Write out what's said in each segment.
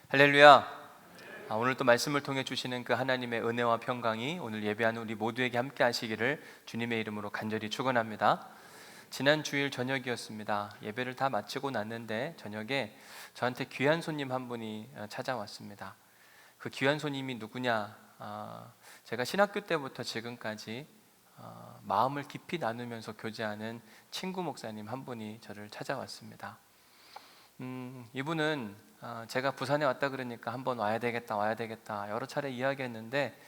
할렐루야. 오늘 또 말씀을 통해 주시는 그 하나님의 은혜와 평강이 오늘 예배하는 우리 모두에게 함께 하시기를 주님의 이름으로 간절히 축원합니다. 지난 주일 저녁이었습니다. 예배를 다 마치고 났는데 저녁에 저한테 귀한 손님 한 분이 찾아왔습니다. 그 귀한 손님이 누구냐? 제가 신학교 때부터 지금까지 마음을 깊이 나누면서 교제하는 친구 목사님 한 분이 저를 찾아왔습니다. 이분은 제가 부산에 왔다 그러니까 한번 와야 되겠다 여러 차례 이야기했는데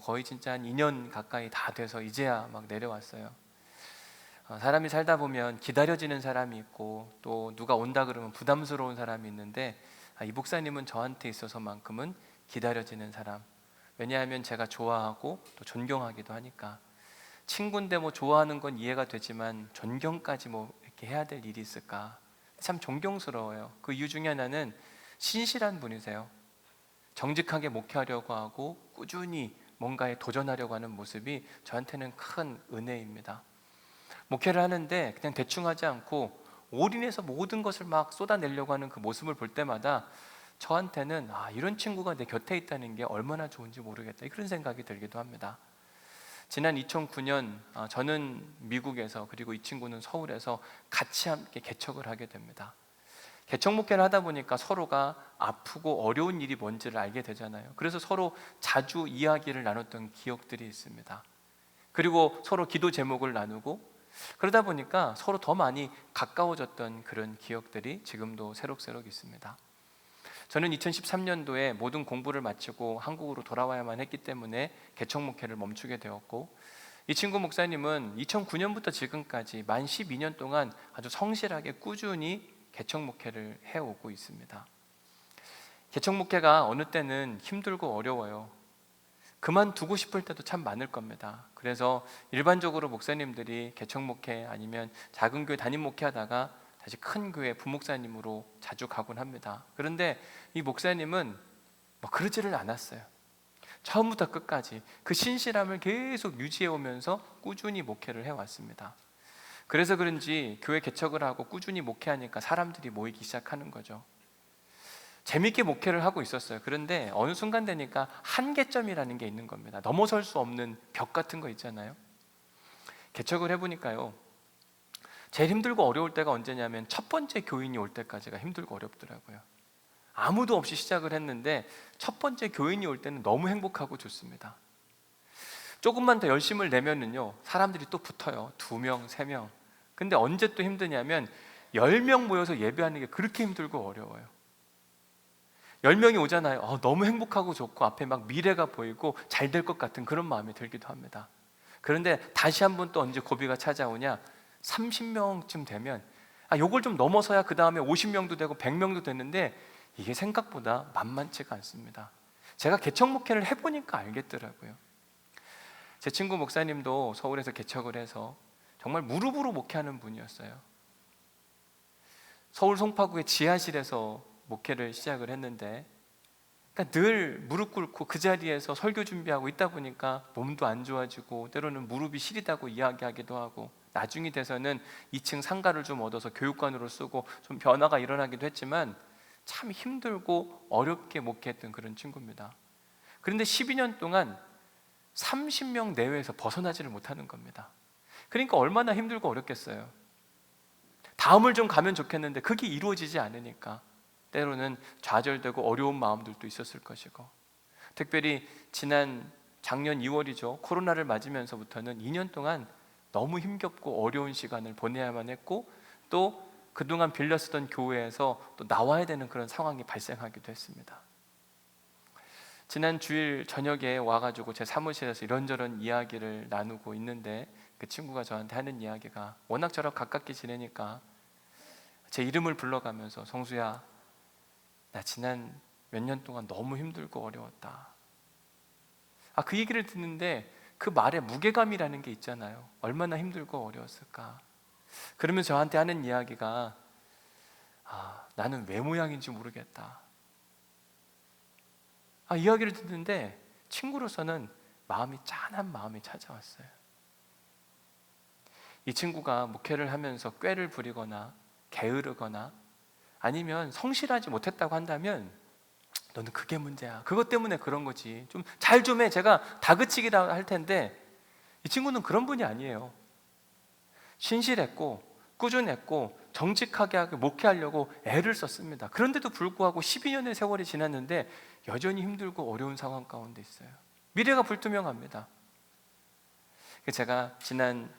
거의 진짜 한 2년 가까이 다 돼서 이제야 막 내려왔어요. 사람이 살다 보면 기다려지는 사람이 있고 또 누가 온다 그러면 부담스러운 사람이 있는데 이 목사님은 저한테 있어서만큼은 기다려지는 사람. 왜냐하면 제가 좋아하고 또 존경하기도 하니까. 친구인데 좋아하는 건 이해가 되지만 존경까지 이렇게 해야 될 일이 있을까? 참 존경스러워요. 그 이유 중에 하나는 신실한 분이세요. 정직하게 목회하려고 하고 꾸준히 뭔가에 도전하려고 하는 모습이 저한테는 큰 은혜입니다. 목회를 하는데 그냥 대충 하지 않고 올인해서 모든 것을 막 쏟아내려고 하는 그 모습을 볼 때마다 저한테는 이런 친구가 내 곁에 있다는 게 얼마나 좋은지 모르겠다, 그런 생각이 들기도 합니다. 지난 2009년 저는 미국에서, 그리고 이 친구는 서울에서 같이 함께 개척을 하게 됩니다. 개척 목회를 하다 보니까 서로가 아프고 어려운 일이 뭔지를 알게 되잖아요. 그래서 서로 자주 이야기를 나눴던 기억들이 있습니다. 그리고 서로 기도 제목을 나누고 그러다 보니까 서로 더 많이 가까워졌던 그런 기억들이 지금도 새록새록 있습니다. 저는 2013년도에 모든 공부를 마치고 한국으로 돌아와야만 했기 때문에 개척 목회를 멈추게 되었고, 이 친구 목사님은 2009년부터 지금까지 만 12년 동안 아주 성실하게 꾸준히 개척 목회를 해오고 있습니다. 개척 목회가 어느 때는 힘들고 어려워요. 그만두고 싶을 때도 참 많을 겁니다. 그래서 일반적으로 목사님들이 개척 목회 아니면 작은 교회 담임 목회하다가 다시 큰 교회 부목사님으로 자주 가곤 합니다. 그런데 이 목사님은 그러지를 않았어요. 처음부터 끝까지 그 신실함을 계속 유지해 오면서 꾸준히 목회를 해왔습니다. 그래서 그런지 교회 개척을 하고 꾸준히 목회하니까 사람들이 모이기 시작하는 거죠. 재밌게 목회를 하고 있었어요. 그런데 어느 순간 되니까 한계점이라는 게 있는 겁니다. 넘어설 수 없는 벽 같은 거 있잖아요. 개척을 해보니까요, 제일 힘들고 어려울 때가 언제냐면 첫 번째 교인이 올 때까지가 힘들고 어렵더라고요. 아무도 없이 시작을 했는데 첫 번째 교인이 올 때는 너무 행복하고 좋습니다. 조금만 더 열심을 내면은요, 사람들이 또 붙어요. 2명, 3명. 근데 언제 또 힘드냐면 10명 모여서 예배하는 게 그렇게 힘들고 어려워요. 10명이 오잖아요. 너무 행복하고 좋고 앞에 막 미래가 보이고 잘 될 것 같은 그런 마음이 들기도 합니다. 그런데 다시 한번 또 언제 고비가 찾아오냐, 30명쯤 되면 요걸 좀 넘어서야 그 다음에 50명도 되고 100명도 됐는데 이게 생각보다 만만치가 않습니다. 제가 개척 목회를 해보니까 알겠더라고요. 제 친구 목사님도 서울에서 개척을 해서 정말 무릎으로 목회하는 분이었어요. 서울 송파구의 지하실에서 목회를 시작을 했는데, 늘 무릎 꿇고 그 자리에서 설교 준비하고 있다 보니까 몸도 안 좋아지고 때로는 무릎이 시리다고 이야기하기도 하고, 나중이 돼서는 2층 상가를 좀 얻어서 교육관으로 쓰고 좀 변화가 일어나기도 했지만 참 힘들고 어렵게 목회했던 그런 친구입니다. 그런데 12년 동안 30명 내외에서 벗어나지를 못하는 겁니다. 그러니까 얼마나 힘들고 어렵겠어요. 다음을 좀 가면 좋겠는데 그게 이루어지지 않으니까 때로는 좌절되고 어려운 마음들도 있었을 것이고, 특별히 작년 2월이죠. 코로나를 맞으면서부터는 2년 동안 너무 힘겹고 어려운 시간을 보내야만 했고, 또 그동안 빌려 쓰던 교회에서 또 나와야 되는 그런 상황이 발생하기도 했습니다. 지난 주일 저녁에 와가지고 제 사무실에서 이런저런 이야기를 나누고 있는데 그 친구가 저한테 하는 이야기가, 워낙 저랑 가깝게 지내니까 제 이름을 불러가면서 성수야, 나 지난 몇 년 동안 너무 힘들고 어려웠다. 그 얘기를 듣는데 그 말에 무게감이라는 게 있잖아요. 얼마나 힘들고 어려웠을까. 그러면서 저한테 하는 이야기가, 나는 왜 모양인지 모르겠다. 이야기를 듣는데 친구로서는 마음이 짠한 마음이 찾아왔어요. 이 친구가 목회를 하면서 꾀를 부리거나 게으르거나 아니면 성실하지 못했다고 한다면 너는 그게 문제야. 그것 때문에 그런 거지. 좀 잘 좀 해. 제가 다그치기라 할 텐데 이 친구는 그런 분이 아니에요. 신실했고 꾸준했고 정직하게 하게 목회하려고 애를 썼습니다. 그런데도 불구하고 12년의 세월이 지났는데 여전히 힘들고 어려운 상황 가운데 있어요. 미래가 불투명합니다. 제가 지난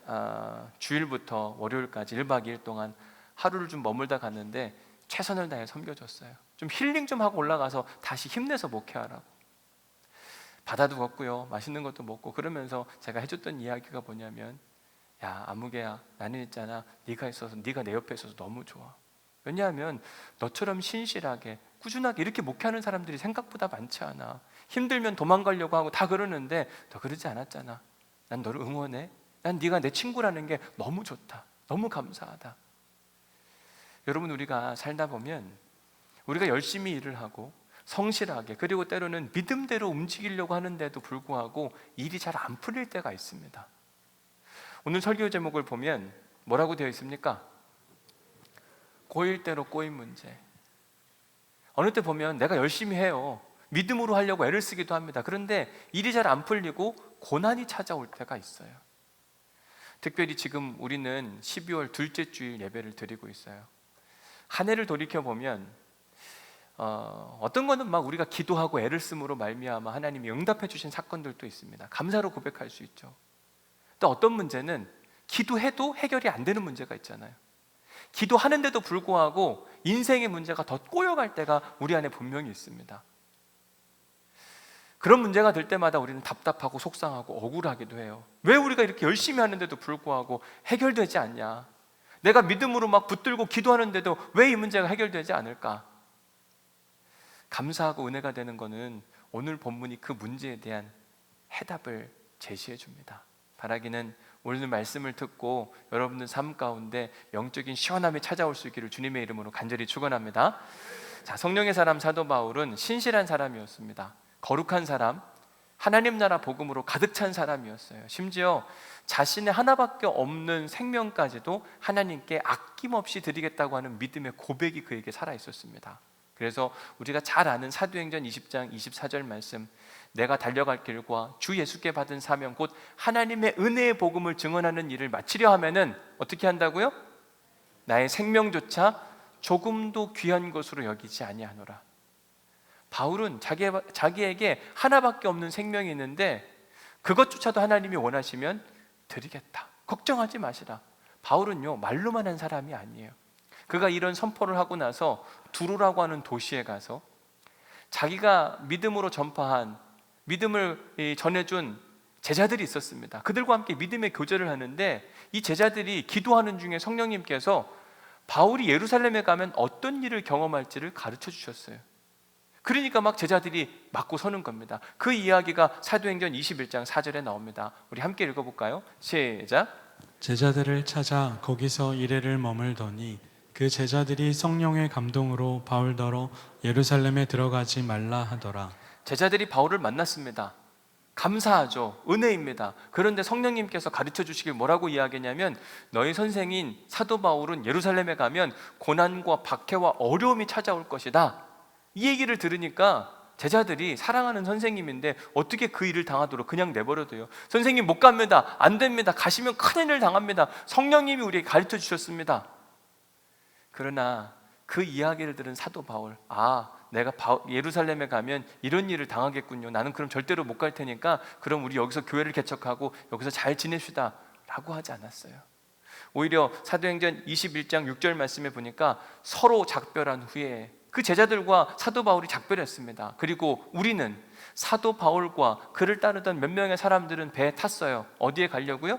주일부터 월요일까지 1박 2일 동안 하루를 좀 머물다 갔는데 최선을 다해 섬겨줬어요. 좀 힐링 좀 하고 올라가서 다시 힘내서 목회하라고. 바다도 걷고요, 맛있는 것도 먹고 그러면서 제가 해줬던 이야기가 뭐냐면, 야 아무개야, 나는 있잖아, 네가 있어서, 네가 내 옆에 있어서 너무 좋아. 왜냐하면 너처럼 신실하게 꾸준하게 이렇게 목회하는 사람들이 생각보다 많지 않아. 힘들면 도망가려고 하고 다 그러는데 너 그러지 않았잖아. 난 너를 응원해. 난 네가 내 친구라는 게 너무 좋다. 너무 감사하다. 여러분, 우리가 살다 보면 우리가 열심히 일을 하고 성실하게, 그리고 때로는 믿음대로 움직이려고 하는데도 불구하고 일이 잘 안 풀릴 때가 있습니다. 오늘 설교 제목을 보면 뭐라고 되어 있습니까? 꼬일 대로 꼬인 문제. 어느 때 보면 내가 열심히 해요. 믿음으로 하려고 애를 쓰기도 합니다. 그런데 일이 잘 안 풀리고 고난이 찾아올 때가 있어요. 특별히 지금 우리는 12월 둘째 주일 예배를 드리고 있어요. 한 해를 돌이켜보면 어떤 거는 막 우리가 기도하고 애를 쓰므로 말미암아 하나님이 응답해 주신 사건들도 있습니다. 감사로 고백할 수 있죠. 또 어떤 문제는 기도해도 해결이 안 되는 문제가 있잖아요. 기도하는데도 불구하고 인생의 문제가 더 꼬여갈 때가 우리 안에 분명히 있습니다. 그런 문제가 될 때마다 우리는 답답하고 속상하고 억울하기도 해요. 왜 우리가 이렇게 열심히 하는데도 불구하고 해결되지 않냐? 내가 믿음으로 막 붙들고 기도하는데도 왜 이 문제가 해결되지 않을까? 감사하고 은혜가 되는 것은 오늘 본문이 그 문제에 대한 해답을 제시해 줍니다. 바라기는 오늘 말씀을 듣고 여러분들 삶 가운데 영적인 시원함이 찾아올 수 있기를 주님의 이름으로 간절히 축원합니다. 자, 성령의 사람 사도 바울은 신실한 사람이었습니다. 거룩한 사람, 하나님 나라 복음으로 가득 찬 사람이었어요. 심지어 자신의 하나밖에 없는 생명까지도 하나님께 아낌없이 드리겠다고 하는 믿음의 고백이 그에게 살아 있었습니다. 그래서 우리가 잘 아는 사도행전 20장 24절 말씀, 내가 달려갈 길과 주 예수께 받은 사명 곧 하나님의 은혜의 복음을 증언하는 일을 마치려 하면은 어떻게 한다고요? 나의 생명조차 조금도 귀한 것으로 여기지 아니하노라. 바울은 자기에게 하나밖에 없는 생명이 있는데 그것조차도 하나님이 원하시면 드리겠다. 걱정하지 마시라. 바울은요, 말로만 한 사람이 아니에요. 그가 이런 선포를 하고 나서 두로라고 하는 도시에 가서 자기가 믿음으로 전파한, 믿음을 전해준 제자들이 있었습니다. 그들과 함께 믿음의 교제를 하는데 이 제자들이 기도하는 중에 성령님께서 바울이 예루살렘에 가면 어떤 일을 경험할지를 가르쳐 주셨어요. 그러니까 막 제자들이 맞고 서는 겁니다. 그 이야기가 사도행전 21장 4절에 나옵니다. 우리 함께 읽어볼까요? 시작. 제자들을 찾아 거기서 이레를 머물더니 그 제자들이 성령의 감동으로 바울더러 예루살렘에 들어가지 말라 하더라. 제자들이 바울을 만났습니다. 감사하죠. 은혜입니다. 그런데 성령님께서 가르쳐 주시길 뭐라고 이야기했냐면, 너희 선생인 사도 바울은 예루살렘에 가면 고난과 박해와 어려움이 찾아올 것이다. 이 얘기를 들으니까 제자들이 사랑하는 선생님인데 어떻게 그 일을 당하도록 그냥 내버려둬요? 선생님 못 갑니다. 안 됩니다. 가시면 큰일을 당합니다. 성령님이 우리에게 가르쳐 주셨습니다. 그러나 그 이야기를 들은 사도 바울, 내가 예루살렘에 가면 이런 일을 당하겠군요. 나는 그럼 절대로 못 갈 테니까 그럼 우리 여기서 교회를 개척하고 여기서 잘 지냅시다 라고 하지 않았어요. 오히려 사도행전 21장 6절 말씀에 보니까 서로 작별한 후에 그 제자들과 사도 바울이 작별했습니다. 그리고 우리는 사도 바울과 그를 따르던 몇 명의 사람들은 배에 탔어요. 어디에 가려고요?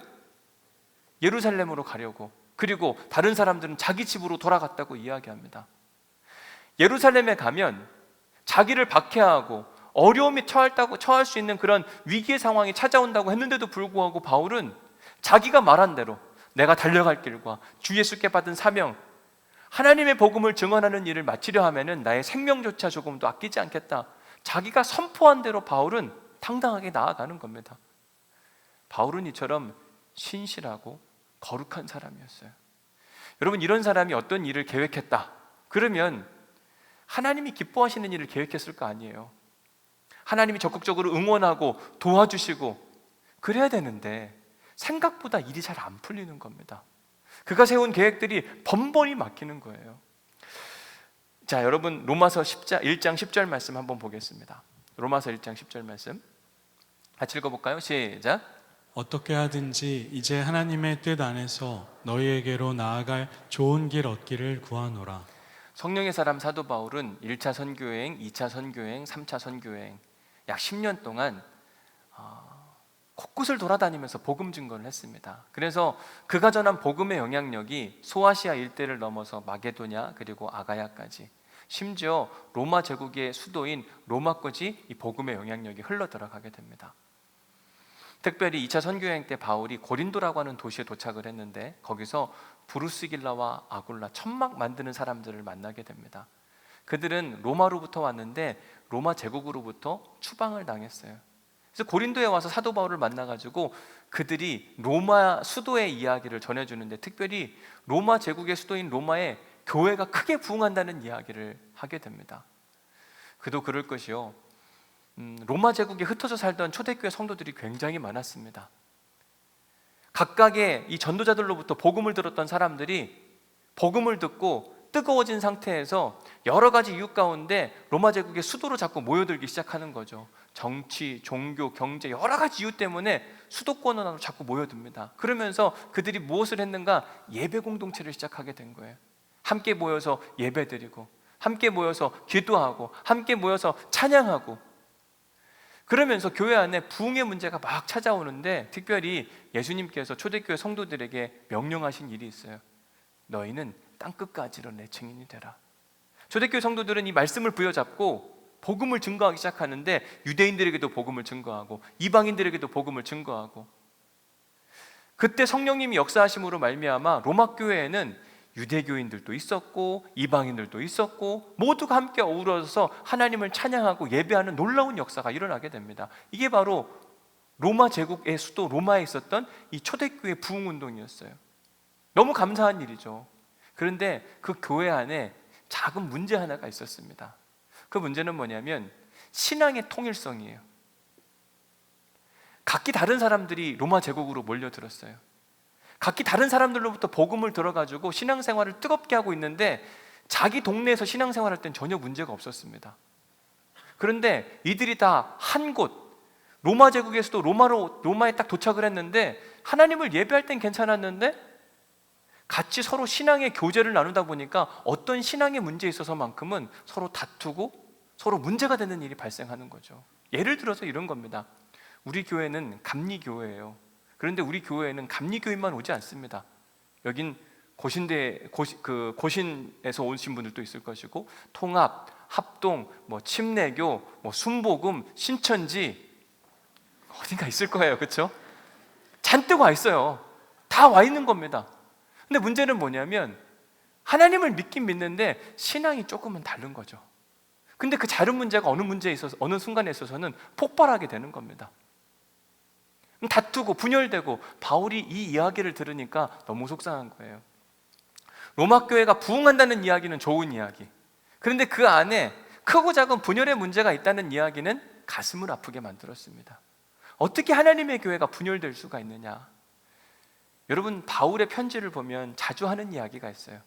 예루살렘으로 가려고. 그리고 다른 사람들은 자기 집으로 돌아갔다고 이야기합니다. 예루살렘에 가면 자기를 박해하고 어려움이 처할 수 있는 그런 위기의 상황이 찾아온다고 했는데도 불구하고 바울은 자기가 말한 대로 내가 달려갈 길과 주 예수께 받은 사명, 하나님의 복음을 증언하는 일을 마치려 하면은 나의 생명조차 조금도 아끼지 않겠다. 자기가 선포한 대로 바울은 당당하게 나아가는 겁니다. 바울은 이처럼 신실하고 거룩한 사람이었어요. 여러분, 이런 사람이 어떤 일을 계획했다 그러면 하나님이 기뻐하시는 일을 계획했을 거 아니에요. 하나님이 적극적으로 응원하고 도와주시고 그래야 되는데 생각보다 일이 잘 안 풀리는 겁니다. 그가 세운 계획들이 번번이 막히는 거예요. 자, 여러분 로마서 1장 10절 말씀 한번 보겠습니다. 로마서 1장 10절 말씀 같이 읽어볼까요? 시작. 어떻게 하든지 이제 하나님의 뜻 안에서 너희에게로 나아갈 좋은 길 얻기를 구하노라. 성령의 사람 사도 바울은 1차 선교여행, 2차 선교여행, 3차 선교여행 약 10년 동안 곳곳을 돌아다니면서 복음 증거를 했습니다. 그래서 그가 전한 복음의 영향력이 소아시아 일대를 넘어서 마게도냐 그리고 아가야까지, 심지어 로마 제국의 수도인 로마까지 이 복음의 영향력이 흘러 들어가게 됩니다. 특별히 2차 선교여행 때 바울이 고린도라고 하는 도시에 도착을 했는데 거기서 브루스길라와 아굴라, 천막 만드는 사람들을 만나게 됩니다. 그들은 로마로부터 왔는데 로마 제국으로부터 추방을 당했어요. 그래서 고린도에 와서 사도 바울을 만나가지고 그들이 로마 수도의 이야기를 전해주는데, 특별히 로마 제국의 수도인 로마에 교회가 크게 부흥한다는 이야기를 하게 됩니다. 그도 그럴 것이요, 로마 제국에 흩어져 살던 초대교회 성도들이 굉장히 많았습니다. 각각의 이 전도자들로부터 복음을 들었던 사람들이 복음을 듣고 뜨거워진 상태에서 여러 가지 이유 가운데 로마 제국의 수도로 자꾸 모여들기 시작하는 거죠. 정치, 종교, 경제 여러 가지 이유 때문에 수도권으로 자꾸 모여듭니다. 그러면서 그들이 무엇을 했는가? 예배 공동체를 시작하게 된 거예요. 함께 모여서 예배드리고, 함께 모여서 기도하고, 함께 모여서 찬양하고, 그러면서 교회 안에 부흥의 문제가 막 찾아오는데, 특별히 예수님께서 초대교회 성도들에게 명령하신 일이 있어요. 너희는 땅끝까지로 내 증인이 되라. 초대교회 성도들은 이 말씀을 부여잡고 복음을 증거하기 시작하는데, 유대인들에게도 복음을 증거하고 이방인들에게도 복음을 증거하고, 그때 성령님이 역사하심으로 말미암아 로마 교회에는 유대교인들도 있었고 이방인들도 있었고 모두가 함께 어우러져서 하나님을 찬양하고 예배하는 놀라운 역사가 일어나게 됩니다. 이게 바로 로마 제국의 수도 로마에 있었던 이 초대교회 부흥운동이었어요. 너무 감사한 일이죠. 그런데 그 교회 안에 작은 문제 하나가 있었습니다. 그 문제는 뭐냐면 신앙의 통일성이에요. 각기 다른 사람들이 로마 제국으로 몰려들었어요. 각기 다른 사람들로부터 복음을 들어가지고 신앙생활을 뜨겁게 하고 있는데 자기 동네에서 신앙생활할 땐 전혀 문제가 없었습니다. 그런데 이들이 다 한 곳, 로마 제국에서도 로마에 딱 도착을 했는데 하나님을 예배할 땐 괜찮았는데 같이 서로 신앙의 교제를 나누다 보니까 어떤 신앙의 문제에 있어서만큼은 서로 다투고 서로 문제가 되는 일이 발생하는 거죠. 예를 들어서 이런 겁니다. 우리 교회는 감리교회예요. 그런데 우리 교회에는 감리교인만 오지 않습니다. 여긴 고신에서 오신 분들도 있을 것이고, 통합, 합동, 침례교, 순복음, 신천지 어딘가 있을 거예요. 그렇죠? 잔뜩 와 있어요. 다 와 있는 겁니다. 근데 문제는 뭐냐면 하나님을 믿긴 믿는데 신앙이 조금은 다른 거죠. 근데 그 다른 문제가 어느 순간에 있어서는 폭발하게 되는 겁니다. 다투고 분열되고, 바울이 이 이야기를 들으니까 너무 속상한 거예요. 로마 교회가 부흥한다는 이야기는 좋은 이야기, 그런데 그 안에 크고 작은 분열의 문제가 있다는 이야기는 가슴을 아프게 만들었습니다. 어떻게 하나님의 교회가 분열될 수가 있느냐? 여러분, 바울의 편지를 보면 자주 하는 이야기가 있어요.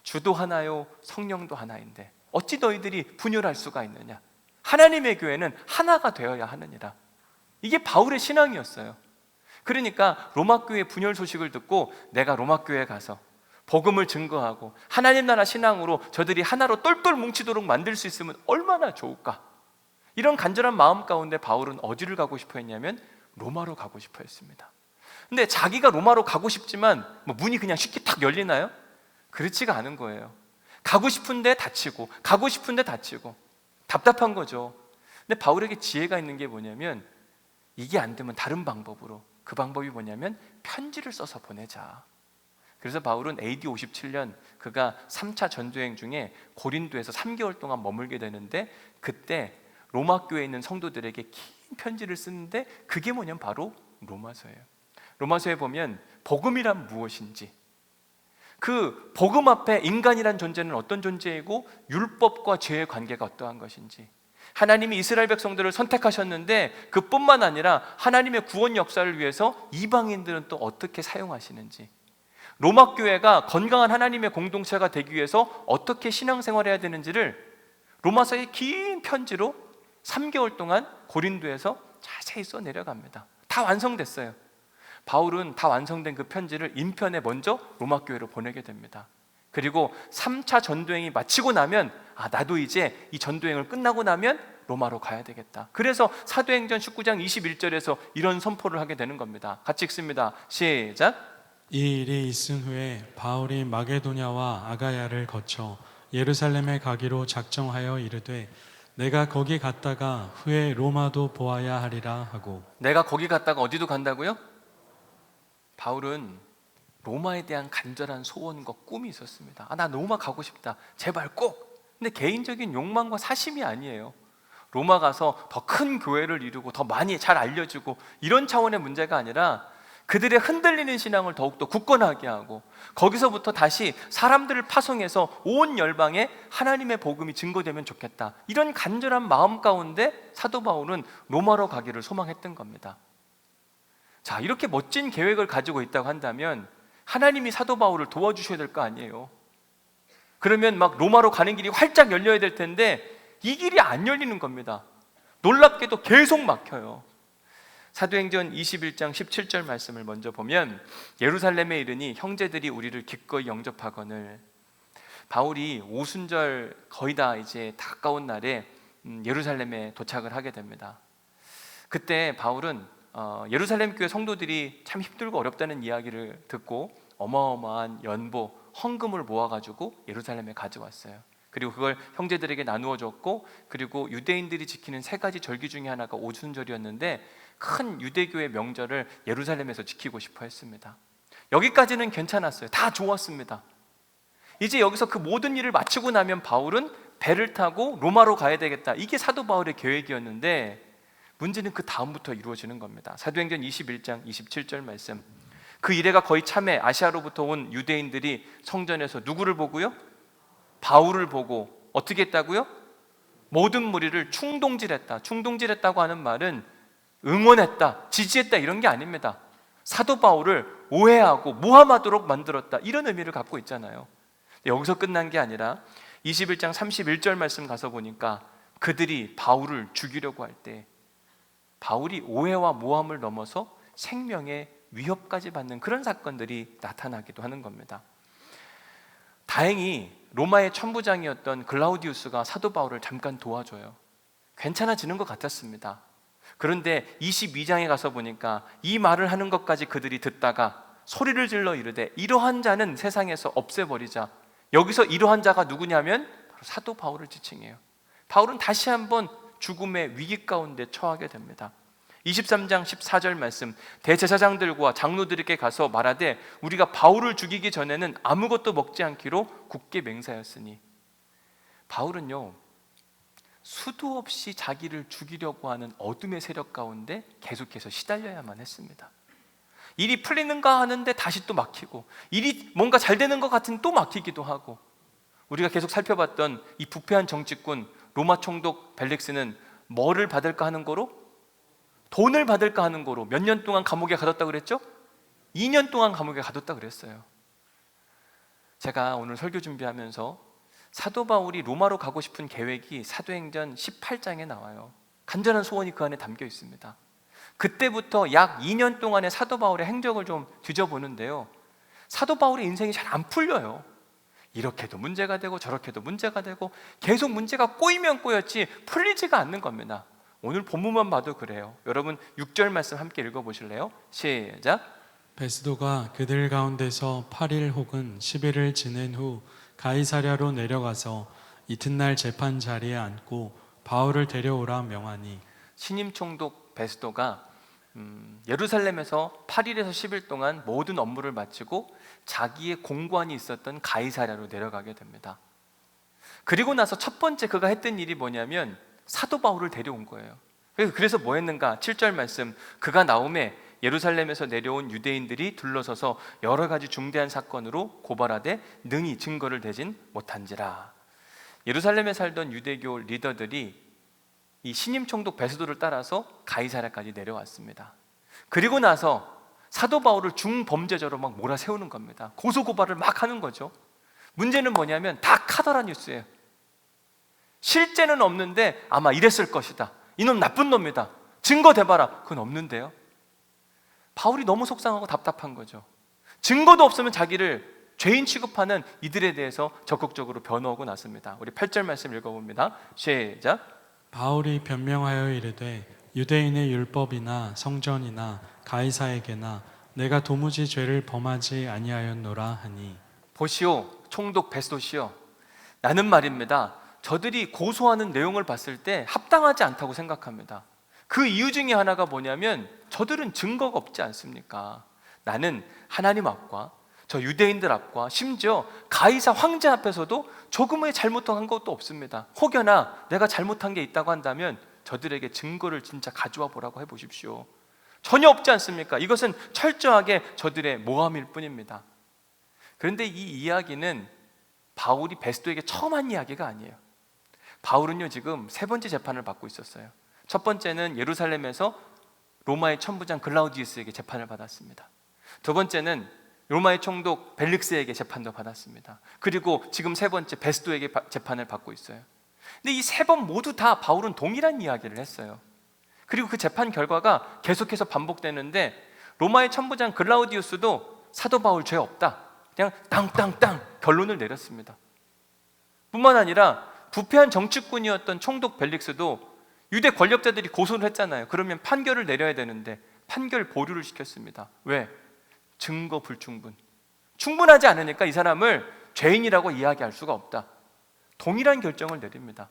주도 하나요 성령도 하나인데 어찌 너희들이 분열할 수가 있느냐? 하나님의 교회는 하나가 되어야 하느니라. 이게 바울의 신앙이었어요. 그러니까 로마 교회 분열 소식을 듣고 내가 로마 교회에 가서 복음을 증거하고 하나님 나라 신앙으로 저들이 하나로 똘똘 뭉치도록 만들 수 있으면 얼마나 좋을까? 이런 간절한 마음 가운데 바울은 어디를 가고 싶어 했냐면 로마로 가고 싶어 했습니다. 근데 자기가 로마로 가고 싶지만 문이 그냥 쉽게 탁 열리나요? 그렇지가 않은 거예요. 가고 싶은데 닫히고, 가고 싶은데 닫히고, 답답한 거죠. 근데 바울에게 지혜가 있는 게 뭐냐면, 이게 안 되면 다른 방법으로, 그 방법이 뭐냐면 편지를 써서 보내자. 그래서 바울은 AD 57년 그가 3차 전도여행 중에 고린도에서 3개월 동안 머물게 되는데, 그때 로마 교회에 있는 성도들에게 긴 편지를 쓰는데 그게 뭐냐면 바로 로마서예요. 로마서에 보면 복음이란 무엇인지, 그 복음 앞에 인간이란 존재는 어떤 존재이고 율법과 죄의 관계가 어떠한 것인지, 하나님이 이스라엘 백성들을 선택하셨는데 그뿐만 아니라 하나님의 구원 역사를 위해서 이방인들은 또 어떻게 사용하시는지, 로마 교회가 건강한 하나님의 공동체가 되기 위해서 어떻게 신앙생활해야 되는지를 로마서의 긴 편지로 3개월 동안 고린도에서 자세히 써 내려갑니다. 다 완성됐어요. 바울은 다 완성된 그 편지를 인편에 먼저 로마 교회로 보내게 됩니다. 그리고 3차 전도행이 마치고 나면 나도 이제 이 전도행을 끝나고 나면 로마로 가야 되겠다. 그래서 사도행전 19장 21절에서 이런 선포를 하게 되는 겁니다. 같이 읽습니다. 시작. 이 일이 있은 후에 바울이 마게도냐와 아가야를 거쳐 예루살렘에 가기로 작정하여 이르되 내가 거기 갔다가 후에 로마도 보아야 하리라 하고. 내가 거기 갔다가 어디도 간다고요? 바울은 로마에 대한 간절한 소원과 꿈이 있었습니다. 나 로마 가고 싶다. 제발 꼭. 근데 개인적인 욕망과 사심이 아니에요. 로마 가서 더 큰 교회를 이루고 더 많이 잘 알려주고 이런 차원의 문제가 아니라 그들의 흔들리는 신앙을 더욱더 굳건하게 하고 거기서부터 다시 사람들을 파송해서 온 열방에 하나님의 복음이 증거되면 좋겠다. 이런 간절한 마음 가운데 사도 바울은 로마로 가기를 소망했던 겁니다. 자, 이렇게 멋진 계획을 가지고 있다고 한다면 하나님이 사도 바울을 도와주셔야 될 거 아니에요. 그러면 막 로마로 가는 길이 활짝 열려야 될 텐데 이 길이 안 열리는 겁니다. 놀랍게도 계속 막혀요. 사도행전 21장 17절 말씀을 먼저 보면 예루살렘에 이르니 형제들이 우리를 기꺼이 영접하거늘. 바울이 오순절 거의 다 이제 가까운 날에 예루살렘에 도착을 하게 됩니다. 그때 바울은 예루살렘 교회 성도들이 참 힘들고 어렵다는 이야기를 듣고 어마어마한 연보, 헌금을 모아가지고 예루살렘에 가져왔어요. 그리고 그걸 형제들에게 나누어 줬고, 그리고 유대인들이 지키는 3가지 절기 중에 하나가 오순절이었는데 큰 유대교의 명절을 예루살렘에서 지키고 싶어 했습니다. 여기까지는 괜찮았어요. 다 좋았습니다. 이제 여기서 그 모든 일을 마치고 나면 바울은 배를 타고 로마로 가야 되겠다. 이게 사도 바울의 계획이었는데 문제는 그 다음부터 이루어지는 겁니다. 사도행전 21장 27절 말씀. 그 이래가 거의 참에 아시아로부터 온 유대인들이 성전에서 누구를 보고요? 바울을 보고 어떻게 했다고요? 모든 무리를 충동질했다. 충동질했다고 하는 말은 응원했다, 지지했다 이런 게 아닙니다. 사도 바울을 오해하고 모함하도록 만들었다, 이런 의미를 갖고 있잖아요. 여기서 끝난 게 아니라 21장 31절 말씀 가서 보니까 그들이 바울을 죽이려고 할 때 바울이 오해와 모함을 넘어서 생명의 위협까지 받는 그런 사건들이 나타나기도 하는 겁니다. 다행히 로마의 천부장이었던 글라우디우스가 사도 바울을 잠깐 도와줘요. 괜찮아지는 것 같았습니다. 그런데 22장에 가서 보니까 이 말을 하는 것까지 그들이 듣다가 소리를 질러 이르되 이러한 자는 세상에서 없애버리자. 여기서 이러한 자가 누구냐면 바로 사도 바울을 지칭해요. 바울은 다시 한번 죽음의 위기 가운데 처하게 됩니다. 23장 14절 말씀, 대제사장들과 장로들에게 가서 말하되 우리가 바울을 죽이기 전에는 아무것도 먹지 않기로 굳게 맹세하였으니. 바울은요, 수도 없이 자기를 죽이려고 하는 어둠의 세력 가운데 계속해서 시달려야만 했습니다. 일이 풀리는가 하는데 다시 또 막히고, 일이 뭔가 잘 되는 것 같은 또 막히기도 하고. 우리가 계속 살펴봤던 이 부패한 정치꾼 로마 총독 벨릭스는 뭐를 받을까 하는 거로? 돈을 받을까 하는 거로 몇 년 동안 감옥에 가뒀다 그랬죠? 2년 동안 감옥에 가뒀다 그랬어요. 제가 오늘 설교 준비하면서 사도 바울이 로마로 가고 싶은 계획이 사도행전 18장에 나와요. 간절한 소원이 그 안에 담겨 있습니다. 그때부터 약 2년 동안의 사도 바울의 행적을 좀 뒤져보는데요, 사도 바울의 인생이 잘 안 풀려요. 이렇게도 문제가 되고 저렇게도 문제가 되고 계속 문제가 꼬이면 꼬였지 풀리지가 않는 겁니다. 오늘 본문만 봐도 그래요. 여러분 6절 말씀 함께 읽어보실래요? 시작. 베스도가 그들 가운데서 8일 혹은 10일을 지낸 후 가이사랴로 내려가서 이튿날 재판 자리에 앉고 바울을 데려오라 명하니. 신임 총독 베스도가 예루살렘에서 8일에서 10일 동안 모든 업무를 마치고 자기의 공관이 있었던 가이사랴로 내려가게 됩니다. 그리고 나서 첫 번째 그가 했던 일이 뭐냐면 사도 바울을 데려온 거예요. 그래서 뭐 했는가? 7절 말씀, 그가 나오매 예루살렘에서 내려온 유대인들이 둘러서서 여러 가지 중대한 사건으로 고발하되 능히 증거를 대진 못한지라. 예루살렘에 살던 유대교 리더들이 이 신임 총독 베스도를 따라서 가이사랴까지 내려왔습니다. 그리고 나서 사도 바울을 중범죄자로 막 몰아세우는 겁니다. 고소고발을 막 하는 거죠. 문제는 뭐냐면 다 카더라 뉴스예요. 실제는 없는데 아마 이랬을 것이다. 이놈 나쁜 놈이다. 증거 대봐라. 그건 없는데요. 바울이 너무 속상하고 답답한 거죠. 증거도 없으면 자기를 죄인 취급하는 이들에 대해서 적극적으로 변호하고 났습니다. 우리 8절 말씀 읽어봅니다. 시작. 바울이 변명하여 이르되 유대인의 율법이나 성전이나 가이사에게나 내가 도무지 죄를 범하지 아니하였노라 하니. 보시오, 총독 베스도시여, 나는 말입니다, 저들이 고소하는 내용을 봤을 때 합당하지 않다고 생각합니다. 그 이유 중에 하나가 뭐냐면 저들은 증거가 없지 않습니까? 나는 하나님 앞과 저 유대인들 앞과 심지어 가이사 황제 앞에서도 조금의 잘못한 것도 없습니다. 혹여나 내가 잘못한 게 있다고 한다면 저들에게 증거를 진짜 가져와 보라고 해보십시오. 전혀 없지 않습니까? 이것은 철저하게 저들의 모함일 뿐입니다. 그런데 이 이야기는 바울이 베스도에게 처음 한 이야기가 아니에요. 바울은요 지금 세 번째 재판을 받고 있었어요. 첫 번째는 예루살렘에서 로마의 천부장 글라우디우스에게 재판을 받았습니다. 두 번째는 로마의 총독 벨릭스에게 재판도 받았습니다. 그리고 지금 세 번째 베스도에게 재판을 받고 있어요. 근데 이 세 번 모두 다 바울은 동일한 이야기를 했어요. 그리고 그 재판 결과가 계속해서 반복되는데 로마의 천부장 글라우디우스도 사도 바울 죄 없다, 그냥 땅땅땅 결론을 내렸습니다. 뿐만 아니라 부패한 정치꾼이었던 총독 벨릭스도 유대 권력자들이 고소를 했잖아요. 그러면 판결을 내려야 되는데 판결 보류를 시켰습니다. 왜? 증거 불충분. 충분하지 않으니까 이 사람을 죄인이라고 이야기할 수가 없다. 동일한 결정을 내립니다.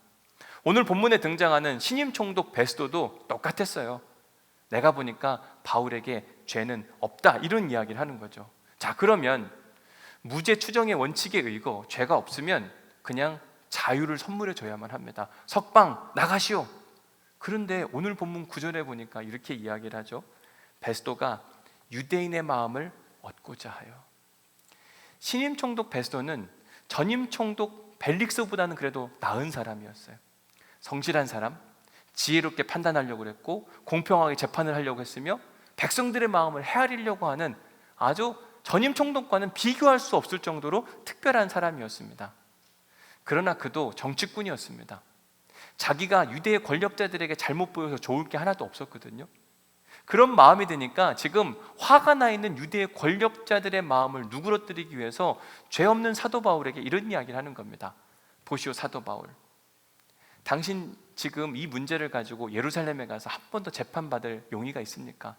오늘 본문에 등장하는 신임 총독 베스도도 똑같았어요. 내가 보니까 바울에게 죄는 없다, 이런 이야기를 하는 거죠. 자, 그러면 무죄 추정의 원칙에 의거 죄가 없으면 그냥 자유를 선물해 줘야만 합니다. 석방 나가시오. 그런데 오늘 본문 9절에 보니까 이렇게 이야기를 하죠. 베스도가 유대인의 마음을 얻고자 하여. 신임 총독 베스도는 전임 총독 벨릭스보다는 그래도 나은 사람이었어요. 성실한 사람, 지혜롭게 판단하려고 했고 공평하게 재판을 하려고 했으며 백성들의 마음을 헤아리려고 하는 아주 전임 총독과는 비교할 수 없을 정도로 특별한 사람이었습니다. 그러나 그도 정치꾼이었습니다. 자기가 유대의 권력자들에게 잘못 보여서 좋을 게 하나도 없었거든요. 그런 마음이 드니까 지금 화가 나 있는 유대의 권력자들의 마음을 누그러뜨리기 위해서 죄 없는 사도 바울에게 이런 이야기를 하는 겁니다. 보시오 사도 바울, 당신 지금 이 문제를 가지고 예루살렘에 가서 한 번 더 재판받을 용의가 있습니까?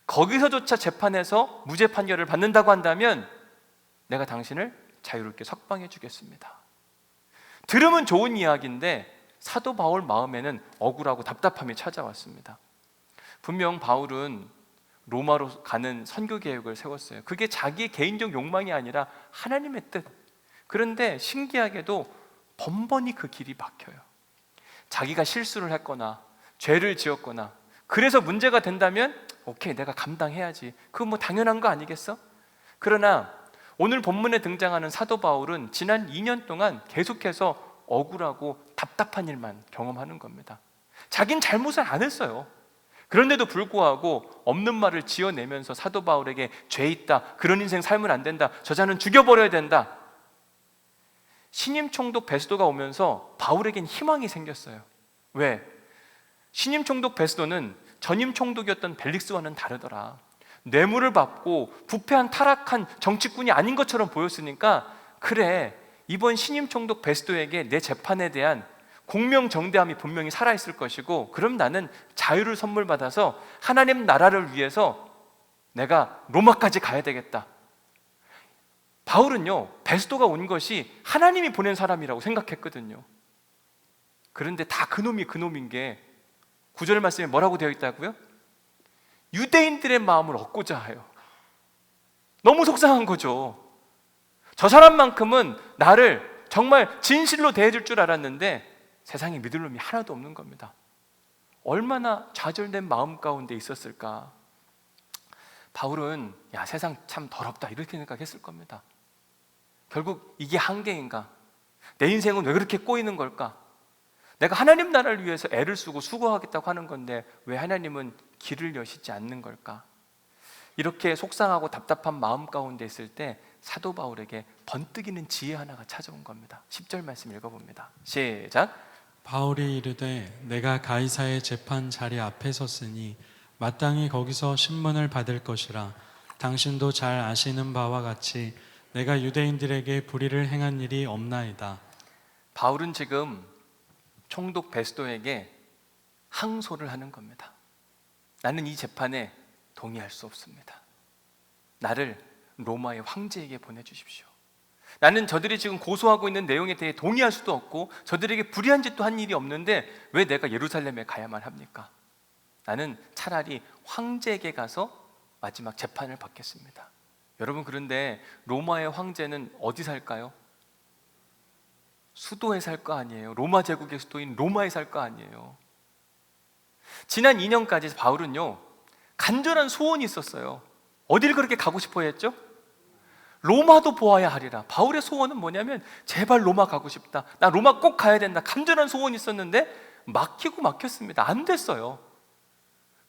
거기서조차 재판에서 무죄 판결을 받는다고 한다면 내가 당신을 자유롭게 석방해 주겠습니다. 들으면 좋은 이야기인데 사도 바울 마음에는 억울하고 답답함이 찾아왔습니다. 분명 바울은 로마로 가는 선교 계획을 세웠어요. 그게 자기의 개인적 욕망이 아니라 하나님의 뜻. 그런데 신기하게도 번번이 그 길이 막혀요. 자기가 실수를 했거나 죄를 지었거나 그래서 문제가 된다면 오케이, 내가 감당해야지. 그거 뭐 당연한 거 아니겠어? 그러나 오늘 본문에 등장하는 사도 바울은 지난 2년 동안 계속해서 억울하고 답답한 일만 경험하는 겁니다. 자긴 잘못을 안 했어요. 그런데도 불구하고 없는 말을 지어내면서 사도 바울에게 죄 있다, 그런 인생 살면 안 된다, 저자는 죽여버려야 된다. 신임 총독 베스도가 오면서 바울에겐 희망이 생겼어요. 왜? 신임 총독 베스도는 전임 총독이었던 벨릭스와는 다르더라. 뇌물을 받고 부패한 타락한 정치꾼이 아닌 것처럼 보였으니까 그래, 이번 신임 총독 베스도에게 내 재판에 대한 공명정대함이 분명히 살아있을 것이고 그럼 나는 자유를 선물 받아서 하나님 나라를 위해서 내가 로마까지 가야 되겠다. 바울은요, 베스도가 온 것이 하나님이 보낸 사람이라고 생각했거든요. 그런데 다 그놈이 그놈인 게 9절 말씀에 뭐라고 되어 있다고요? 유대인들의 마음을 얻고자 해요. 너무 속상한 거죠. 저 사람만큼은 나를 정말 진실로 대해줄 줄 알았는데 세상에 믿을 놈이 하나도 없는 겁니다. 얼마나 좌절된 마음 가운데 있었을까. 바울은 야, 세상 참 더럽다 이렇게 생각했을 겁니다. 결국 이게 한계인가? 내 인생은 왜 그렇게 꼬이는 걸까? 내가 하나님 나라를 위해서 애를 쓰고 수고하겠다고 하는 건데 왜 하나님은 길을 여시지 않는 걸까? 이렇게 속상하고 답답한 마음 가운데 있을 때 사도 바울에게 번뜩이는 지혜 하나가 찾아온 겁니다. 10절 말씀 읽어봅니다. 시작. 바울이 이르되 내가 가이사의 재판 자리 앞에 섰으니 마땅히 거기서 신문을 받을 것이라. 당신도 잘 아시는 바와 같이 내가 유대인들에게 불의를 행한 일이 없나이다. 바울은 지금 총독 베스도에게 항소를 하는 겁니다. 나는 이 재판에 동의할 수 없습니다. 나를 로마의 황제에게 보내주십시오. 나는 저들이 지금 고소하고 있는 내용에 대해 동의할 수도 없고 저들에게 불의한 짓도 한 일이 없는데 왜 내가 예루살렘에 가야만 합니까? 나는 차라리 황제에게 가서 마지막 재판을 받겠습니다. 여러분, 그런데 로마의 황제는 어디 살까요? 수도에 살 거 아니에요. 로마 제국의 수도인 로마에 살 거 아니에요. 지난 2년까지 바울은요, 간절한 소원이 있었어요. 어디를 그렇게 가고 싶어 했죠? 로마도 보아야 하리라. 바울의 소원은 뭐냐면 제발 로마 가고 싶다. 나 로마 꼭 가야 된다. 간절한 소원이 있었는데 막혔습니다. 안 됐어요.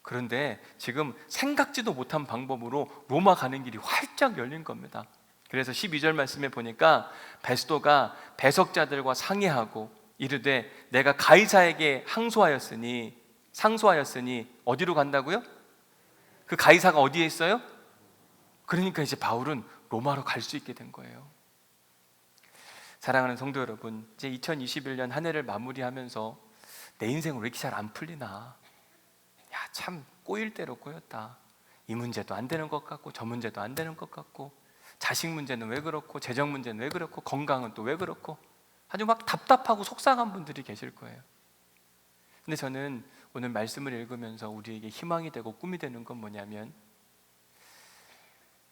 그런데 지금 생각지도 못한 방법으로 로마 가는 길이 활짝 열린 겁니다. 그래서 12절 말씀에 보니까 베스도가 배석자들과 상의하고 이르되 내가 가이사에게 상소하였으니 어디로 간다고요? 그 가이사가 어디에 있어요? 그러니까 이제 바울은 로마로 갈 수 있게 된 거예요. 사랑하는 성도 여러분, 이제 2021년 한 해를 마무리하면서 내 인생은 왜 이렇게 잘 안 풀리나? 야, 참 꼬일 대로 꼬였다. 이 문제도 안 되는 것 같고 저 문제도 안 되는 것 같고 자식 문제는 왜 그렇고 재정 문제는 왜 그렇고 건강은 또 왜 그렇고 아주 막 답답하고 속상한 분들이 계실 거예요. 근데 저는 오늘 말씀을 읽으면서 우리에게 희망이 되고 꿈이 되는 건 뭐냐면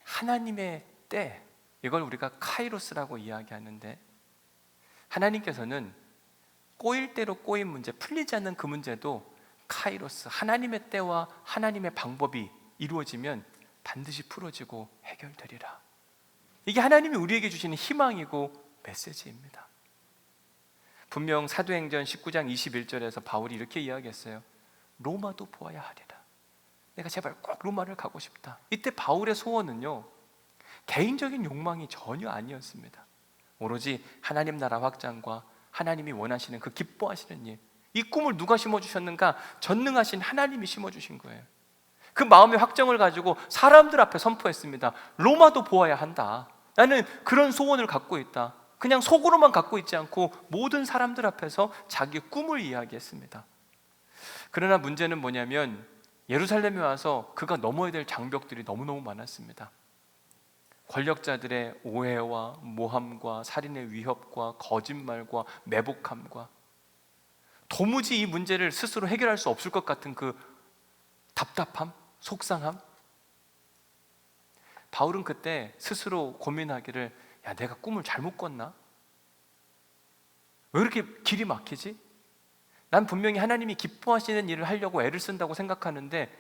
하나님의 때, 이걸 우리가 카이로스라고 이야기하는데 하나님께서는 꼬일 대로 꼬인 문제, 풀리지 않는 그 문제도 카이로스, 하나님의 때와 하나님의 방법이 이루어지면 반드시 풀어지고 해결되리라. 이게 하나님이 우리에게 주시는 희망이고 메시지입니다. 분명 사도행전 19장 21절에서 바울이 이렇게 이야기했어요. 로마도 보아야 하리라. 내가 제발 꼭 로마를 가고 싶다. 이때 바울의 소원은요, 개인적인 욕망이 전혀 아니었습니다. 오로지 하나님 나라 확장과 하나님이 원하시는 그 기뻐하시는 일, 이 꿈을 누가 심어주셨는가? 전능하신 하나님이 심어주신 거예요. 그 마음의 확정을 가지고 사람들 앞에 선포했습니다. 로마도 보아야 한다. 나는 그런 소원을 갖고 있다. 그냥 속으로만 갖고 있지 않고 모든 사람들 앞에서 자기 꿈을 이야기했습니다. 그러나 문제는 뭐냐면 예루살렘에 와서 그가 넘어야 될 장벽들이 너무너무 많았습니다. 권력자들의 오해와 모함과 살인의 위협과 거짓말과 매복함과 도무지 이 문제를 스스로 해결할 수 없을 것 같은 그 답답함, 속상함. 바울은 그때 스스로 고민하기를, 야, 내가 꿈을 잘못 꿨나? 왜 이렇게 길이 막히지? 난 분명히 하나님이 기뻐하시는 일을 하려고 애를 쓴다고 생각하는데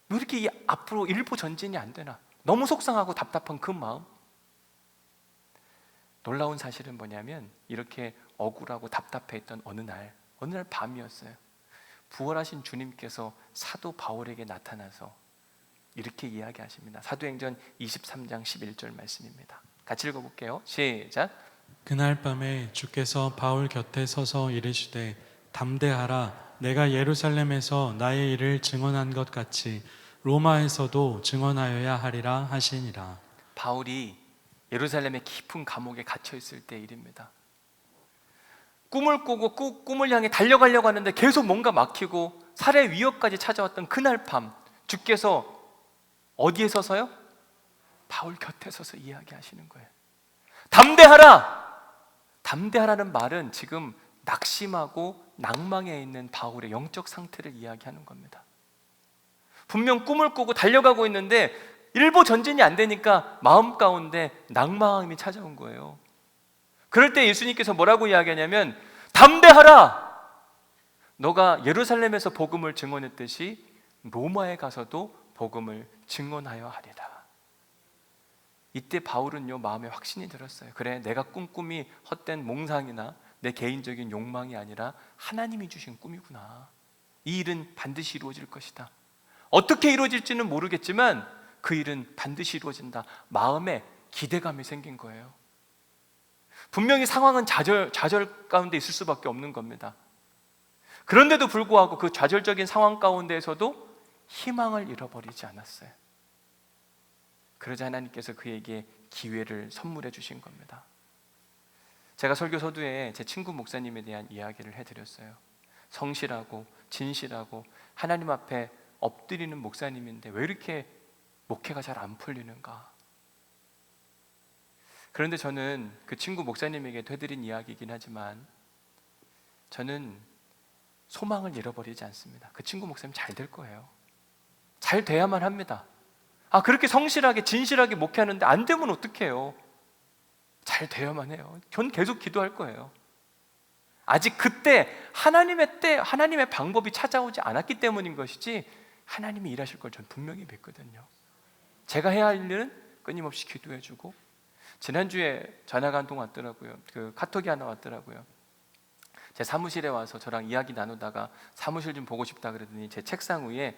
왜 이렇게 앞으로 일부 전진이 안 되나? 너무 속상하고 답답한 그 마음. 놀라운 사실은 뭐냐면 이렇게 억울하고 답답해했던 어느 날 밤이었어요. 부활하신 주님께서 사도 바울에게 나타나서 이렇게 이야기하십니다. 사도행전 23장 11절 말씀입니다. 같이 읽어볼게요. 시작. 그날 밤에 주께서 바울 곁에 서서 이르시되 담대하라. 내가 예루살렘에서 나의 일을 증언한 것 같이 로마에서도 증언하여야 하리라 하시니라. 바울이 예루살렘의 깊은 감옥에 갇혀 있을 때 일입니다. 꿈을 꾸고 꿈을 향해 달려가려고 하는데 계속 뭔가 막히고 살해 위협까지 찾아왔던 그날 밤, 주께서 어디에 서서요? 바울 곁에 서서 이야기하시는 거예요. 담대하라! 담대하라는 말은 지금 낙심하고 낭망해 있는 바울의 영적 상태를 이야기하는 겁니다. 분명 꿈을 꾸고 달려가고 있는데 일부 전진이 안 되니까 마음 가운데 낭망함이 찾아온 거예요. 그럴 때 예수님께서 뭐라고 이야기하냐면 담대하라! 너가 예루살렘에서 복음을 증언했듯이 로마에 가서도 복음을 증언하여 하리라. 이때 바울은요, 마음에 확신이 들었어요. 그래, 내가 꾼 꿈이 헛된 몽상이나 내 개인적인 욕망이 아니라 하나님이 주신 꿈이구나. 이 일은 반드시 이루어질 것이다. 어떻게 이루어질지는 모르겠지만 그 일은 반드시 이루어진다. 마음에 기대감이 생긴 거예요. 분명히 상황은 좌절 가운데 있을 수밖에 없는 겁니다. 그런데도 불구하고 그 좌절적인 상황 가운데에서도 희망을 잃어버리지 않았어요. 그러자 하나님께서 그에게 기회를 선물해 주신 겁니다. 제가 설교 서두에 제 친구 목사님에 대한 이야기를 해드렸어요. 성실하고 진실하고 하나님 앞에 엎드리는 목사님인데 왜 이렇게 목회가 잘 안 풀리는가? 그런데 저는 그 친구 목사님에게 해드린 이야기이긴 하지만 저는 소망을 잃어버리지 않습니다. 그 친구 목사님 잘 될 거예요. 잘 돼야만 합니다. 그렇게 성실하게 진실하게 목회하는데 안 되면 어떡해요? 잘 돼야만 해요. 전 계속 기도할 거예요. 아직 그때 하나님의 방법이 찾아오지 않았기 때문인 것이지 하나님이 일하실 걸 전 분명히 믿거든요. 제가 해야 할 일은 끊임없이 기도해주고, 지난주에 전화가 한 통 왔더라고요. 그 카톡이 하나 왔더라고요. 제 사무실에 와서 저랑 이야기 나누다가 사무실 좀 보고 싶다 그러더니 제 책상 위에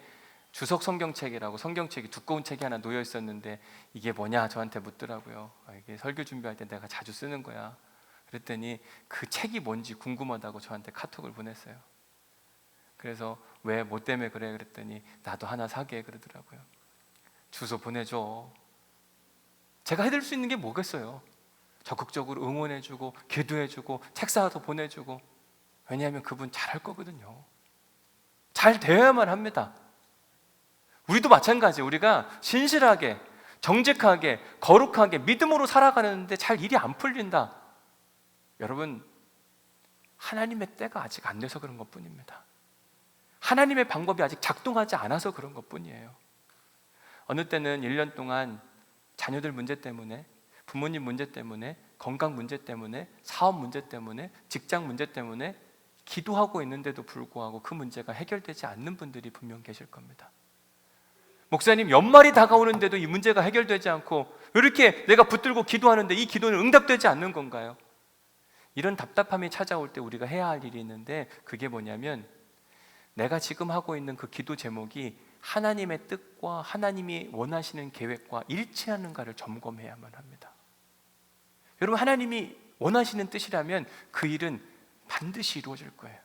주석 성경책이라고 성경책이 두꺼운 책이 하나 놓여 있었는데 이게 뭐냐 저한테 묻더라고요. 이게 설교 준비할 때 내가 자주 쓰는 거야. 그랬더니 그 책이 뭔지 궁금하다고 저한테 카톡을 보냈어요. 그래서 왜 뭐 때문에 그래 그랬더니 나도 하나 사게 그러더라고요. 주소 보내줘. 제가 해드릴 수 있는 게 뭐겠어요? 적극적으로 응원해주고 기도해주고 책 사서 보내주고. 왜냐하면 그분 잘할 거거든요. 잘 되어야만 합니다. 우리도 마찬가지. 우리가 신실하게 정직하게 거룩하게 믿음으로 살아가는데 잘 일이 안 풀린다. 여러분, 하나님의 때가 아직 안 돼서 그런 것뿐입니다. 하나님의 방법이 아직 작동하지 않아서 그런 것뿐이에요. 어느 때는 1년 동안 자녀들 문제 때문에, 부모님 문제 때문에, 건강 문제 때문에, 사업 문제 때문에, 직장 문제 때문에 기도하고 있는데도 불구하고 그 문제가 해결되지 않는 분들이 분명 계실 겁니다. 목사님, 연말이 다가오는데도 이 문제가 해결되지 않고 왜 이렇게 내가 붙들고 기도하는데 이 기도는 응답되지 않는 건가요? 이런 답답함이 찾아올 때 우리가 해야 할 일이 있는데, 그게 뭐냐면 내가 지금 하고 있는 그 기도 제목이 하나님의 뜻과 하나님이 원하시는 계획과 일치하는가를 점검해야만 합니다. 여러분, 하나님이 원하시는 뜻이라면 그 일은 반드시 이루어질 거예요.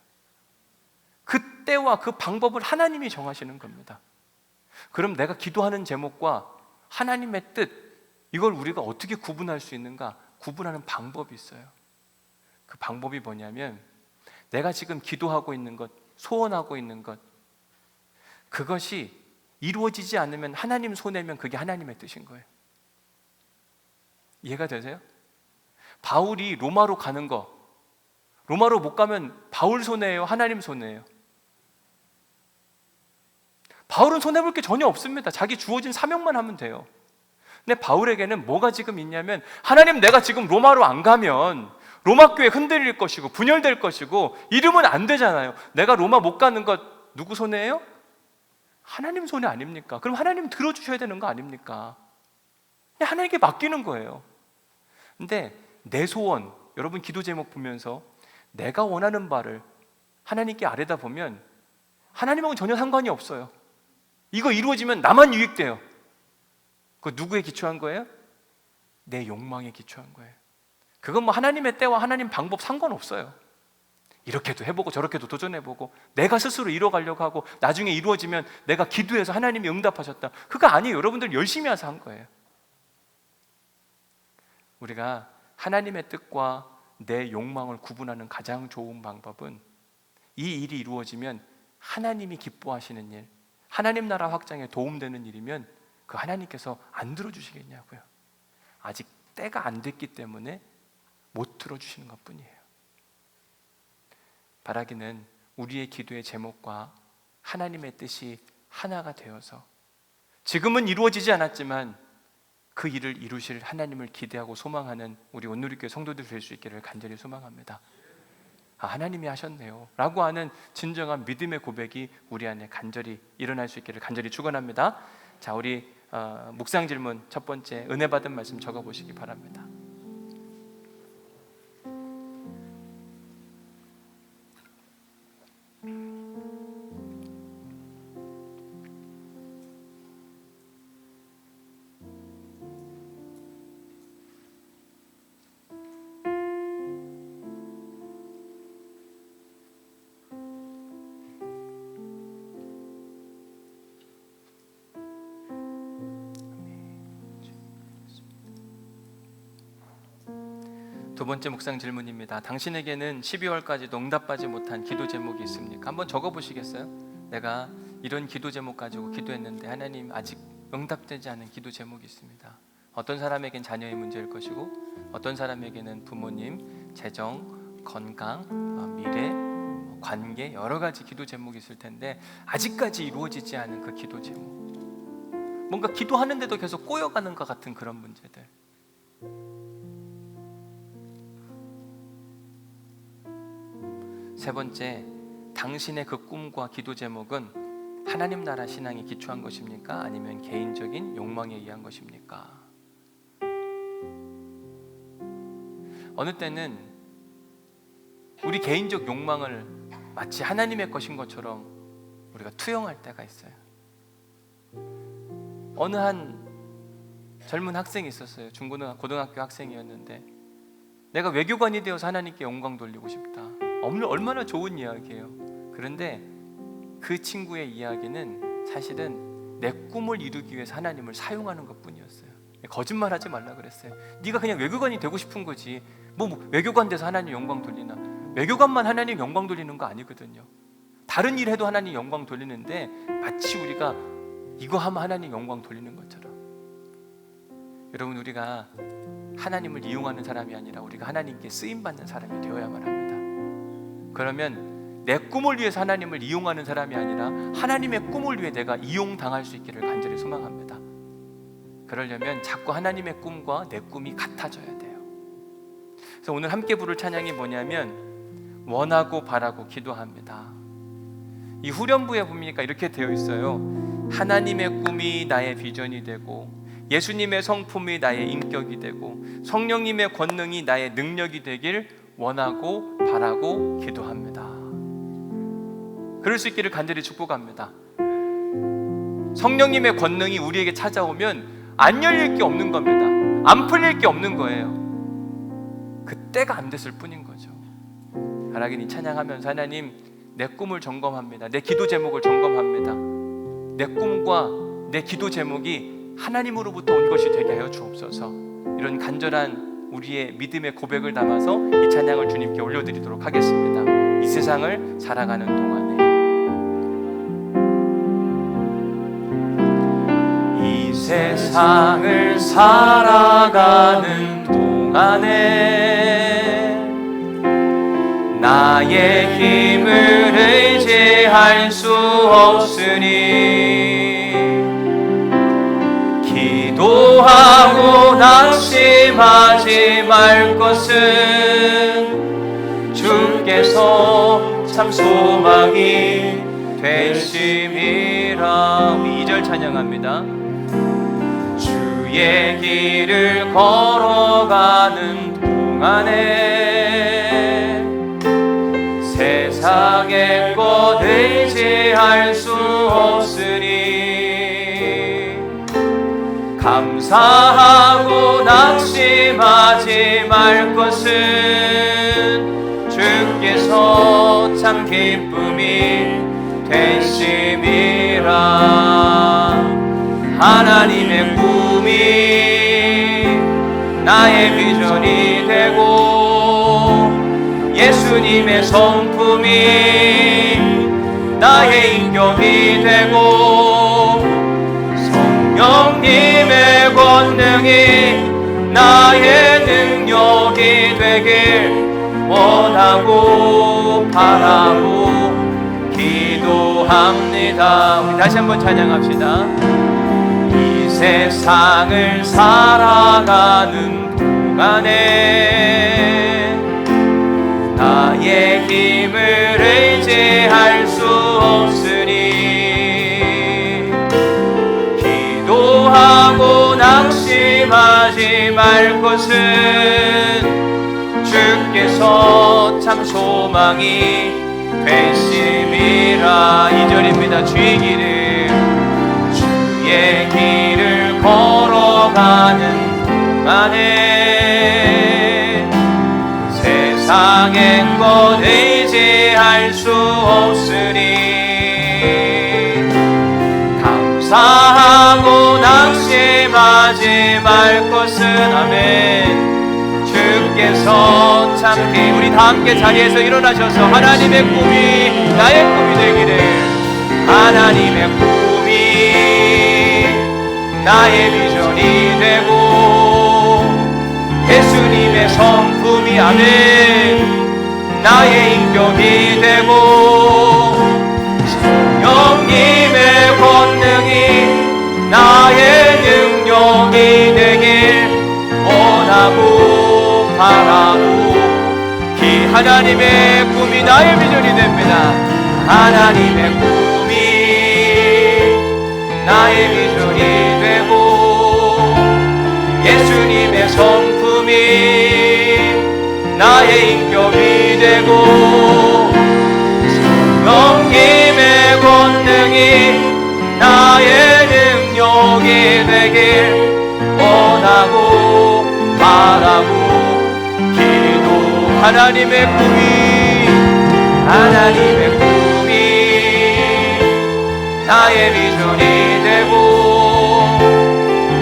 그 때와 그 방법을 하나님이 정하시는 겁니다. 그럼 내가 기도하는 제목과 하나님의 뜻, 이걸 우리가 어떻게 구분할 수 있는가? 구분하는 방법이 있어요. 그 방법이 뭐냐면 내가 지금 기도하고 있는 것, 소원하고 있는 것, 그것이 이루어지지 않으면 하나님 손해면 그게 하나님의 뜻인 거예요. 이해가 되세요? 바울이 로마로 가는 거, 로마로 못 가면 바울 손해예요? 하나님 손해예요? 바울은 손해볼 게 전혀 없습니다. 자기 주어진 사명만 하면 돼요. 근데 바울에게는 뭐가 지금 있냐면, 하나님, 내가 지금 로마로 안 가면 로마 교회 흔들릴 것이고 분열될 것이고 이러면 안 되잖아요. 내가 로마 못 가는 것 누구 손해예요? 하나님 손해 아닙니까? 그럼 하나님 들어주셔야 되는 거 아닙니까? 그냥 하나님께 맡기는 거예요. 근데 내 소원, 여러분 기도 제목 보면서 내가 원하는 바를 하나님께 아뢰다 보면 하나님하고는 전혀 상관이 없어요. 이거 이루어지면 나만 유익돼요. 그거 누구에 기초한 거예요? 내 욕망에 기초한 거예요. 그건 뭐 하나님의 때와 하나님 방법 상관없어요. 이렇게도 해보고 저렇게도 도전해보고 내가 스스로 이뤄가려고 하고 나중에 이루어지면 내가 기도해서 하나님이 응답하셨다, 그거 아니에요. 여러분들 열심히 해서 한 거예요. 우리가 하나님의 뜻과 내 욕망을 구분하는 가장 좋은 방법은 이 일이 이루어지면 하나님이 기뻐하시는 일, 하나님 나라 확장에 도움되는 일이면 그 하나님께서 안 들어주시겠냐고요. 아직 때가 안 됐기 때문에 못 들어주시는 것뿐이에요. 바라기는 우리의 기도의 제목과 하나님의 뜻이 하나가 되어서 지금은 이루어지지 않았지만 그 일을 이루실 하나님을 기대하고 소망하는 우리 온누리교회 성도들 될 수 있기를 간절히 소망합니다. 하나님이 하셨네요 라고 하는 진정한 믿음의 고백이 우리 안에 간절히 일어날 수 있기를 간절히 축원합니다. 자, 우리 묵상 질문 첫 번째, 은혜 받은 말씀 적어보시기 바랍니다. 두 번째 묵상 질문입니다. 당신에게는 12월까지도 응답받지 못한 기도 제목이 있습니까? 한번 적어보시겠어요? 내가 이런 기도 제목 가지고 기도했는데 하나님 아직 응답되지 않은 기도 제목이 있습니다. 어떤 사람에겐 자녀의 문제일 것이고, 어떤 사람에게는 부모님, 재정, 건강, 미래, 관계, 여러 가지 기도 제목이 있을 텐데 아직까지 이루어지지 않은 그 기도 제목, 뭔가 기도하는데도 계속 꼬여가는 것 같은 그런 문제들. 세 번째, 당신의 그 꿈과 기도 제목은 하나님 나라 신앙에 기초한 것입니까? 아니면 개인적인 욕망에 의한 것입니까? 어느 때는 우리 개인적 욕망을 마치 하나님의 것인 것처럼 우리가 투영할 때가 있어요. 어느 한 젊은 학생이 있었어요. 고등학교 학생이었는데 내가 외교관이 되어서 하나님께 영광 돌리고 싶다. 얼마나 좋은 이야기예요. 그런데 그 친구의 이야기는 사실은 내 꿈을 이루기 위해서 하나님을 사용하는 것뿐이었어요. 거짓말하지 말라 그랬어요. 네가 그냥 외교관이 되고 싶은 거지. 뭐 외교관 돼서 하나님 영광 돌리나? 외교관만 하나님 영광 돌리는 거 아니거든요. 다른 일 해도 하나님 영광 돌리는데 마치 우리가 이거 하면 하나님 영광 돌리는 것처럼. 여러분, 우리가 하나님을 이용하는 사람이 아니라 우리가 하나님께 쓰임받는 사람이 되어야만 합니다. 그러면 내 꿈을 위해서 하나님을 이용하는 사람이 아니라 하나님의 꿈을 위해 내가 이용당할 수 있기를 간절히 소망합니다. 그러려면 자꾸 하나님의 꿈과 내 꿈이 같아져야 돼요. 그래서 오늘 함께 부를 찬양이 뭐냐면 원하고 바라고 기도합니다. 이 후렴부에 보니까 이렇게 되어 있어요. 하나님의 꿈이 나의 비전이 되고, 예수님의 성품이 나의 인격이 되고, 성령님의 권능이 나의 능력이 되길 원하고 바라고 기도합니다. 그럴 수 있기를 간절히 축복합니다. 성령님의 권능이 우리에게 찾아오면 안 열릴 게 없는 겁니다. 안 풀릴 게 없는 거예요. 그때가 안 됐을 뿐인 거죠. 하나님 찬양하면서 하나님, 내 꿈을 점검합니다. 내 기도 제목을 점검합니다. 내 꿈과 내 기도 제목이 하나님으로부터 온 것이 되게 하여 주옵소서. 이런 간절한 우리의 믿음의 고백을 담아서 이 찬양을 주님께 올려드리도록 하겠습니다. 이 세상을 살아가는 동안에, 이 세상을 살아가는 동안에 나의 힘을 의지할 수 없으니 기도하고 낙심하지 말 것은 주께서 참 소망이 되심이라. 우리 2절 찬양합니다. 주의 길을 걸어가는 동안에 세상의 것 의지할 수 없으니 감사하고 낙심하지 말 것은 주께서 참 기쁨이 되심이라. 하나님의 꿈이 나의 비전이 되고, 예수님의 성품이 나의 인격이 되고, 성령님의 권능이 나의 능력이 되길 원하고 바라고 기도합니다. 우리 다시 한번 찬양합시다. 이 세상을 살아가는 동안에 나의 힘을 의지할 수 없으니 것은 주께서 참 소망이 되심이라. 2절입니다. 주의 길을 걸어가는 만에 세상엔 것 의지할 수 없으니 감사하고 낙심하지 말 것은. 아멘. 주께서 참기. 우리 다 함께 자리에서 일어나셔서 하나님의 꿈이 나의 꿈이 되기를, 하나님의 꿈이 나의 비전이 되고 예수님의 성품이 아멘 나의 인격이 되고 성령님의 권능이 나의 능력이 되길 원하고 바라고 하나님의 꿈이 나의 비전이 됩니다. 하나님의 꿈이 나의 비전이 되고 예수님의 성품이 나의 인격이 되고 성령님의 권능이 나의 능력이 되길 원하고 바라고 하나님의 꿈이 나의 비전이 되고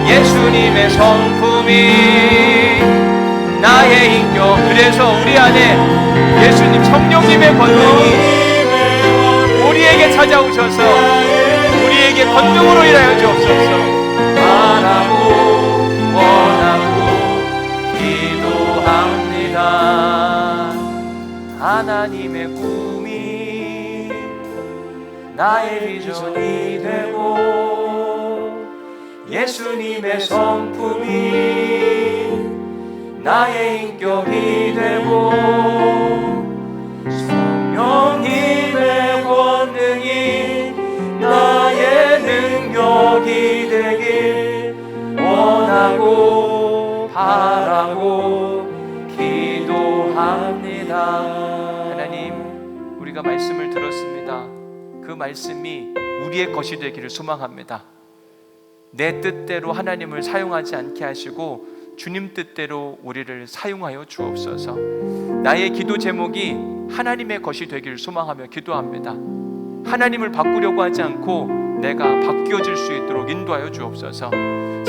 예수님의 성품이 나의 인격. 그래서 우리 안에 예수님 성령님의 권능이 우리에게 찾아오셔서 우리에게 권능으로 일하여 주옵소서. 바라고 원하고 기도합니다. 하나님의 꿈이 나의 비전이 되고 예수님의 성품이 나의 인격이 되고 성령님의 권능이 나의 능력이 되길 원하고 바라고 기도합니다. 하나님, 우리가 말씀을 들었습니다. 그 말씀이 우리의 것이 되기를 소망합니다. 내 뜻대로 하나님을 사용하지 않게 하시고 주님 뜻대로 우리를 사용하여 주옵소서. 나의 기도 제목이 하나님의 것이 되기를 소망하며 기도합니다. 하나님을 바꾸려고 하지 않고 내가 바뀌어질 수 있도록 인도하여 주옵소서.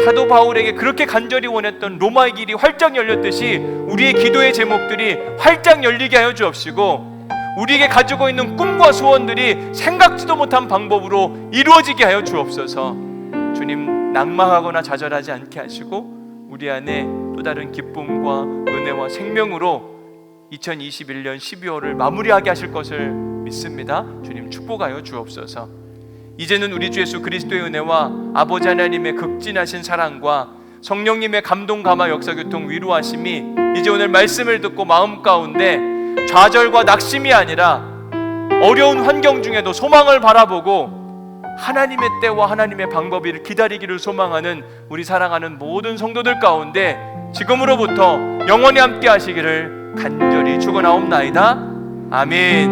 사도 바울에게 그렇게 간절히 원했던 로마의 길이 활짝 열렸듯이 우리의 기도의 제목들이 활짝 열리게 하여 주옵시고 우리에게 가지고 있는 꿈과 소원들이 생각지도 못한 방법으로 이루어지게 하여 주옵소서. 주님, 낭망하거나 좌절하지 않게 하시고 우리 안에 또 다른 기쁨과 은혜와 생명으로 2021년 12월을 마무리하게 하실 것을 믿습니다. 주님, 축복하여 주옵소서. 이제는 우리 주 예수 그리스도의 은혜와 아버지 하나님의 극진하신 사랑과 성령님의 감동 감화 역사 교통 위로하심이 이제 오늘 말씀을 듣고 마음 가운데 좌절과 낙심이 아니라 어려운 환경 중에도 소망을 바라보고 하나님의 때와 하나님의 방법을 기다리기를 소망하는 우리 사랑하는 모든 성도들 가운데 지금으로부터 영원히 함께 하시기를 간절히 축원하옵나이다. 아멘.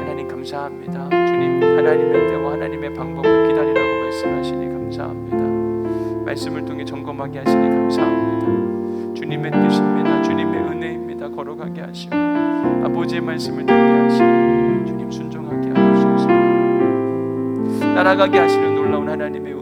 하나님 감사합니다. 주님, 하나님의 때와 하나님의 방법을 기다리라고 말씀하시니 감사합니다. 말씀을 통해 점검하게 하시니 감사합니다. 주님의 뜻입니다. 주님의 은혜입니다. 걸어가게 하시고 아버지의 말씀을 듣게 하시고 주님 순종하게 하옵소서. 날아가게 하시는 놀라운 하나님의